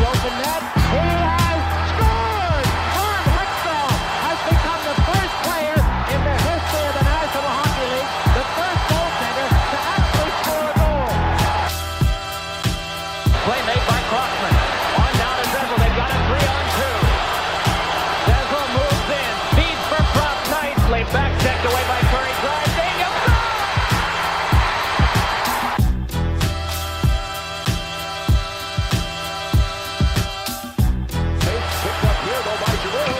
open net. He has scored! Herb Hextall has become the first player in the history of the National Hockey League, the first goaltender to actually score a goal. Play made by Crossman. On down to Dressel. They've got a 3-on-2. Dressel moves in. Feeds for Prop nicely. Back checked away by Curry. Drives. Daniel. Picked up here though by Giroux.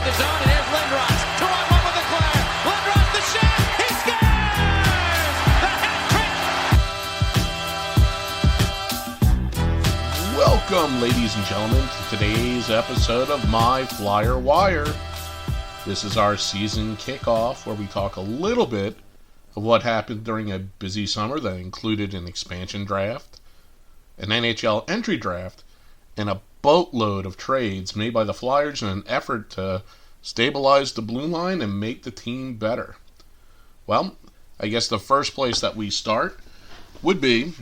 The zone, and here's Lindros. 2-on-1 with Leclerc. Lindros the shot. He scores! The hat trick. Welcome, ladies and gentlemen, to today's episode of My Flyer Wire. This is our season kickoff, where we talk a little bit of what happened during a busy summer that included an expansion draft, an NHL entry draft, and a boatload of trades made by the Flyers in an effort to stabilize the blue line and make the team better. Well, I guess the first place that we start would be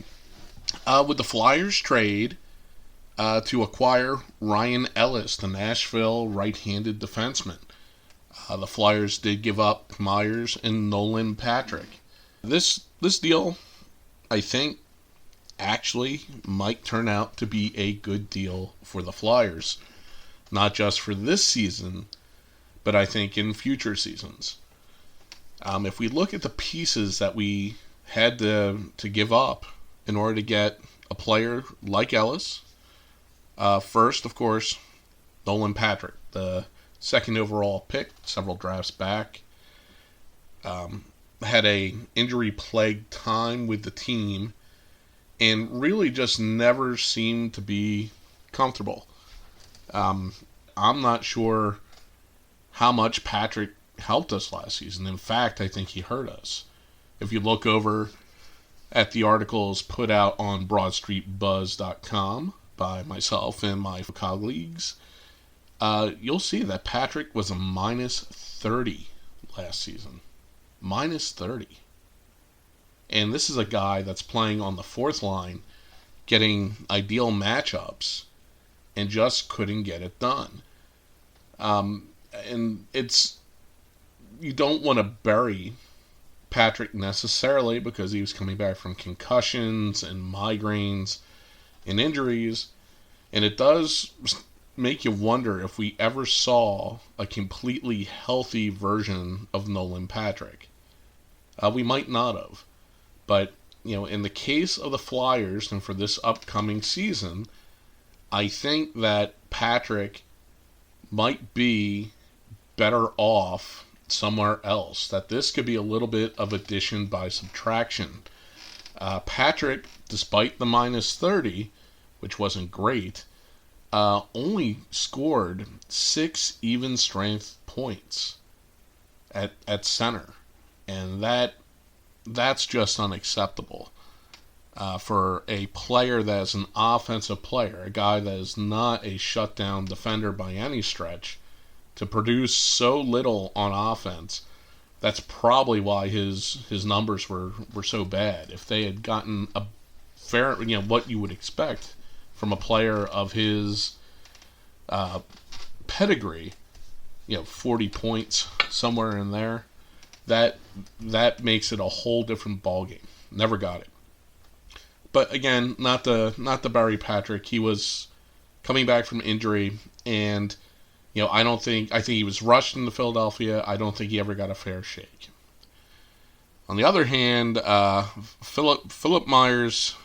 with the Flyers trade to acquire Ryan Ellis, the Nashville right-handed defenseman. The Flyers did give up Myers and Nolan Patrick. This deal, I think, actually might turn out to be a good deal for the Flyers. Not just for this season, but I think in future seasons. If we look at the pieces that we had to give up in order to get a player like Ellis, first, of course, Nolan Patrick, the second overall pick, several drafts back, had a injury-plagued time with the team, and really just never seemed to be comfortable. I'm not sure how much Patrick helped us last season. In fact, I think he hurt us. If you look over at the articles put out on BroadStreetBuzz.com by myself and my colleagues, you'll see that Patrick was a minus 30 last season. Minus 30. And this is a guy that's playing on the fourth line, getting ideal matchups, and just couldn't get it done. And you don't want to bury Patrick necessarily, because he was coming back from concussions and migraines and injuries, and it does make you wonder if we ever saw a completely healthy version of Nolan Patrick. We might not have. But, in the case of the Flyers and for this upcoming season, I think that Patrick might be better off somewhere else. That this could be a little bit of addition by subtraction. Patrick, despite the minus 30, which wasn't great, only scored 6 even strength points at center, and that's just unacceptable for a player that is an offensive player, a guy that is not a shutdown defender by any stretch, to produce so little on offense. That's probably why his numbers were so bad. If they had gotten a fair, what you would expect from a player of his pedigree, 40 points, somewhere in there, that makes it a whole different ballgame. Never got it. But again, not the Barry Patrick. He was coming back from injury, and I think he was rushed into Philadelphia. I don't think he ever got a fair shake. On the other hand, Phil Myers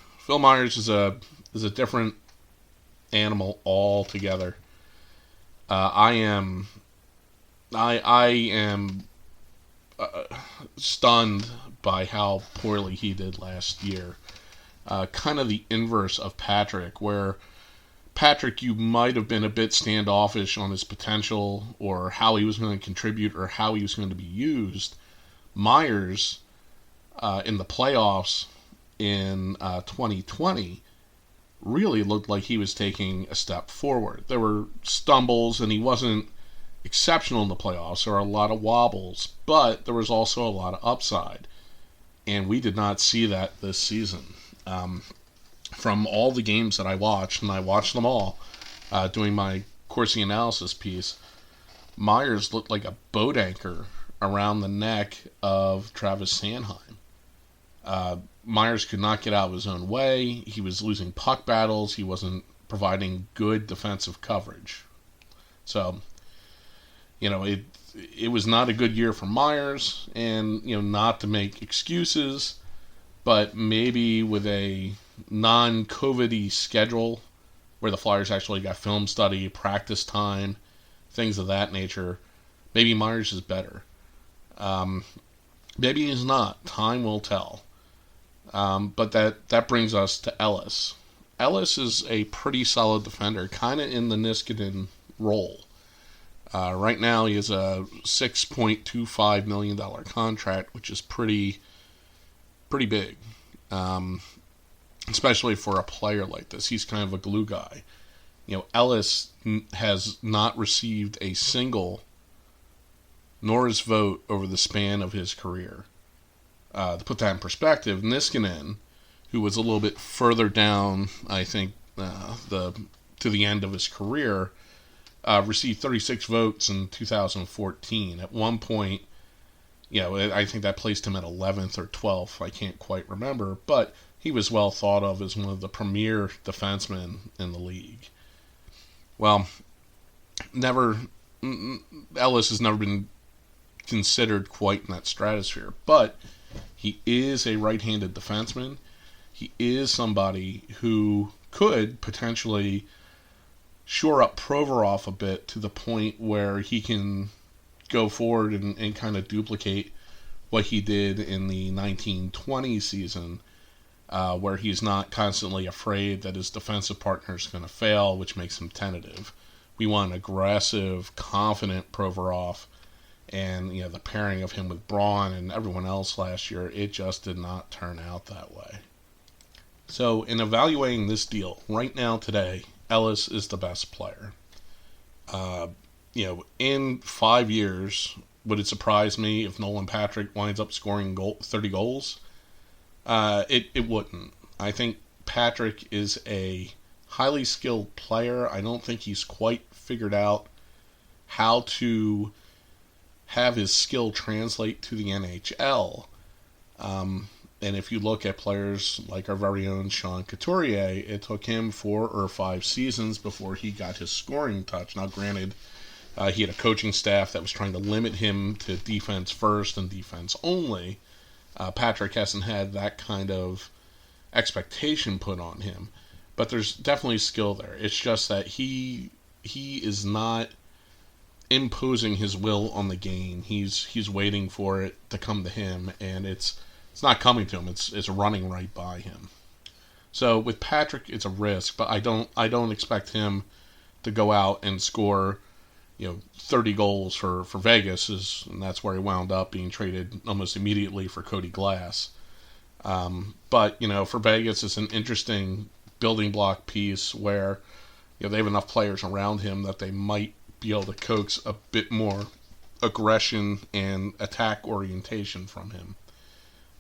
is a different animal altogether. I am stunned by how poorly he did last year. Kind of the inverse of Patrick, where Patrick, you might have been a bit standoffish on his potential or how he was going to contribute or how he was going to be used. Myers, in the playoffs in 2020, really looked like he was taking a step forward. There were stumbles, and he wasn't exceptional in the playoffs. There were a lot of wobbles, but there was also a lot of upside. And we did not see that this season. From all the games that I watched, and I watched them all, doing my Corsi analysis piece, Myers looked like a boat anchor around the neck of Travis Sanheim. Myers could not get out of his own way. He was losing puck battles. He wasn't providing good defensive coverage. So, it was not a good year for Myers, and, not to make excuses, but maybe with a non-COVID-y schedule where the Flyers actually got film study, practice time, things of that nature, maybe Myers is better. Maybe he's not. Time will tell. But that brings us to Ellis. Ellis is a pretty solid defender, kind of in the Niskanen role. Right now, he has a $6.25 million contract, which is pretty big, especially for a player like this. He's kind of a glue guy. Ellis has not received a single Norris vote over the span of his career. To put that in perspective, Niskanen, who was a little bit further down, I think, to the end of his career, received 36 votes in 2014. At one point, I think that placed him at 11th or 12th. I can't quite remember, but he was well thought of as one of the premier defensemen in the league. Well, Ellis has never been considered quite in that stratosphere, but he is a right-handed defenseman. He is somebody who could potentially shore up Provorov a bit to the point where he can go forward and kind of duplicate what he did in the 1920 season, where he's not constantly afraid that his defensive partner is going to fail, which makes him tentative. We want an aggressive, confident Provorov, and the pairing of him with Braun and everyone else last year, it just did not turn out that way. So in evaluating this deal, right now today, Ellis is the best player. In 5 years, would it surprise me if Nolan Patrick winds up scoring 30 goals? It wouldn't. I think Patrick is a highly skilled player. I don't think he's quite figured out how to have his skill translate to the NHL. And if you look at players like our very own Sean Couturier, it took him 4 or 5 seasons before he got his scoring touch. Now, granted, he had a coaching staff that was trying to limit him to defense first and defense only. Patrick hasn't had that kind of expectation put on him. But there's definitely skill there. It's just that he is not imposing his will on the game. He's waiting for it to come to him, and it's not coming to him. It's running right by him. So with Patrick, it's a risk, but I don't expect him to go out and score 30 goals for Vegas, and that's where he wound up being traded almost immediately for Cody Glass. But for Vegas, it's an interesting building block piece where they have enough players around him that they might be able to coax a bit more aggression and attack orientation from him.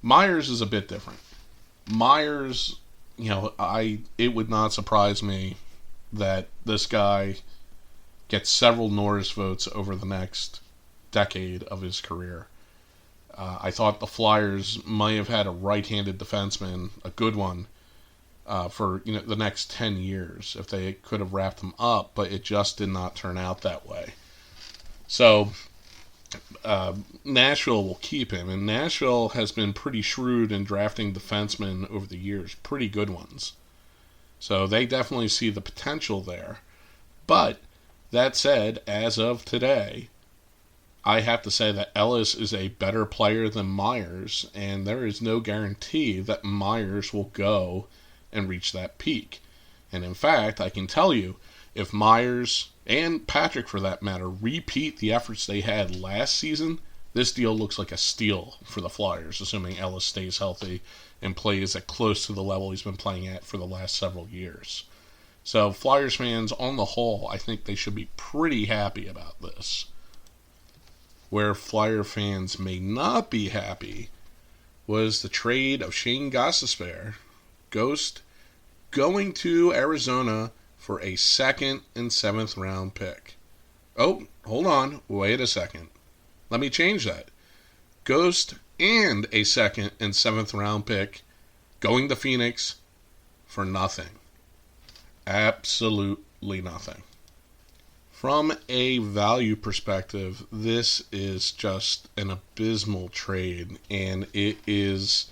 Myers is a bit different. Myers, it would not surprise me that this guy gets several Norris votes over the next decade of his career. I thought the Flyers might have had a right-handed defenseman, a good one, for the next 10 years if they could have wrapped him up, but it just did not turn out that way. So Nashville will keep him, and Nashville has been pretty shrewd in drafting defensemen over the years, pretty good ones. So they definitely see the potential there. But that said, as of today, I have to say that Ellis is a better player than Myers, and there is no guarantee that Myers will go and reach that peak. And in fact, I can tell you, if Myers, and Patrick for that matter, repeat the efforts they had last season, this deal looks like a steal for the Flyers, assuming Ellis stays healthy and plays at close to the level he's been playing at for the last several years. So Flyers fans, on the whole, I think they should be pretty happy about this. where Flyer fans may not be happy was the trade of Shane Gostisbehere, Ghost, going to Arizona for a 2nd and 7th round pick. Oh, hold on. Wait a second. Let me change that. Ghost and a 2nd and 7th round pick going to Phoenix for nothing. Absolutely nothing. From a value perspective, this is just an abysmal trade, and it is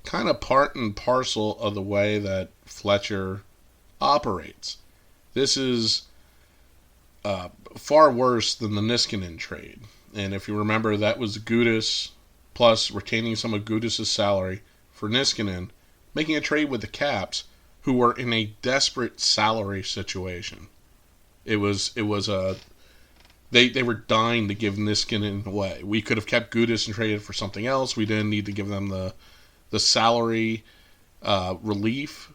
kind of part and parcel of the way that Fletcher operates. This is far worse than the Niskanen trade. And if you remember, that was Gudas plus retaining some of Gudas' salary for Niskanen, making a trade with the Caps, who were in a desperate salary situation. They were dying to give Niskanen away. We could have kept Gudas and traded for something else. We didn't need to give them the salary relief.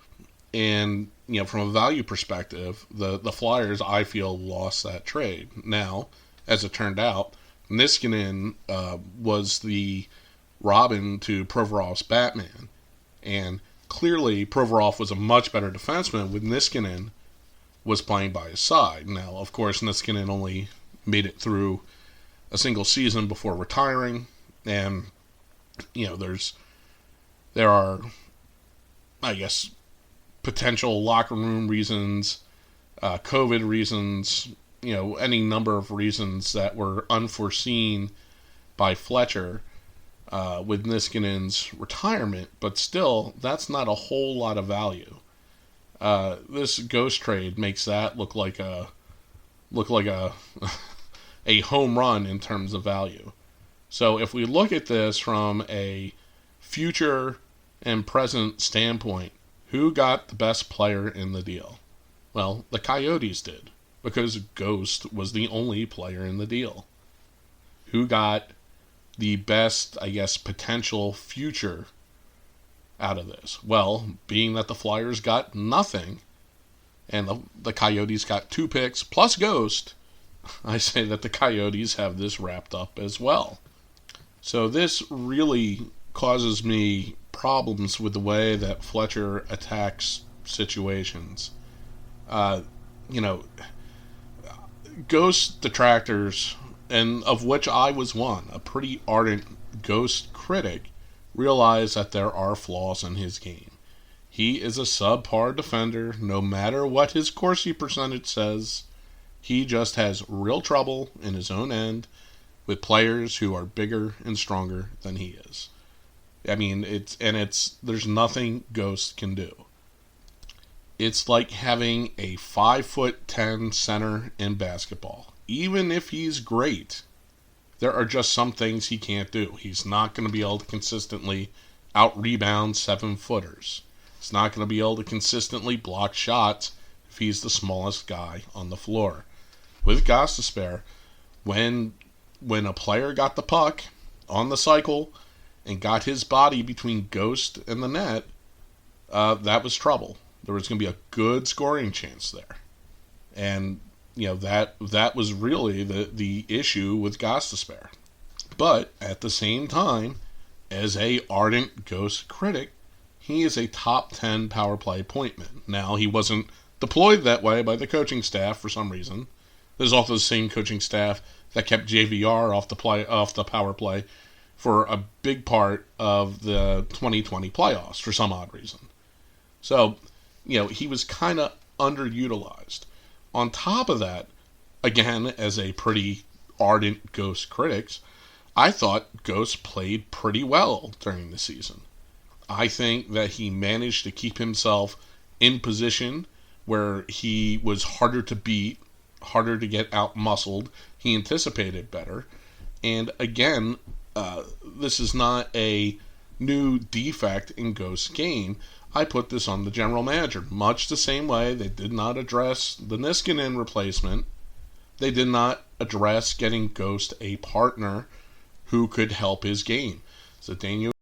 And, from a value perspective, the Flyers, I feel, lost that trade. Now, as it turned out, Niskanen was the Robin to Provorov's Batman. And clearly, Provorov was a much better defenseman with Niskanen was playing by his side. Now, of course, Niskanen only made it through a single season before retiring. And, there are, I guess, potential locker room reasons, COVID reasons, any number of reasons that were unforeseen by Fletcher with Niskanen's retirement, but still, that's not a whole lot of value. This Ghost trade makes that look like a a home run in terms of value. So if we look at this from a future and present standpoint, who got the best player in the deal? Well, the Coyotes did, because Ghost was the only player in the deal. Who got the best, I guess, potential future out of this? Well, being that the Flyers got nothing, and the Coyotes got 2 picks plus Ghost, I say that the Coyotes have this wrapped up as well. So this really causes me problems with the way that Fletcher attacks situations. Ghost detractors, and of which I was one, a pretty ardent Ghost critic, realize that there are flaws in his game. He is a subpar defender, no matter what his Corsi percentage says. He just has real trouble in his own end with players who are bigger and stronger than he is. I mean, there's nothing Ghost can do. It's like having a 5'10" center in basketball. Even if he's great, there are just some things he can't do. He's not going to be able to consistently out-rebound 7-footers. He's not going to be able to consistently block shots if he's the smallest guy on the floor. With Gostisbehere, when a player got the puck on the cycle and got his body between Ghost and the net, that was trouble. There was going to be a good scoring chance there. And, that was really the issue with Gostisbehere. But, at the same time, as a ardent Ghost critic, he is a top 10 power play pointman. Now, he wasn't deployed that way by the coaching staff for some reason. There's also the same coaching staff that kept JVR off the power play for a big part of the 2020 playoffs for some odd reason. So, he was kind of underutilized. On top of that, again, as a pretty ardent Ghost critic, I thought Ghost played pretty well during the season. I think that he managed to keep himself in position where he was harder to beat, harder to get out-muscled. He anticipated better. And again, this is not a new defect in Ghost's game. I put this on the general manager. Much the same way they did not address the Niskanen replacement. They did not address getting Ghost a partner who could help his game. So Daniel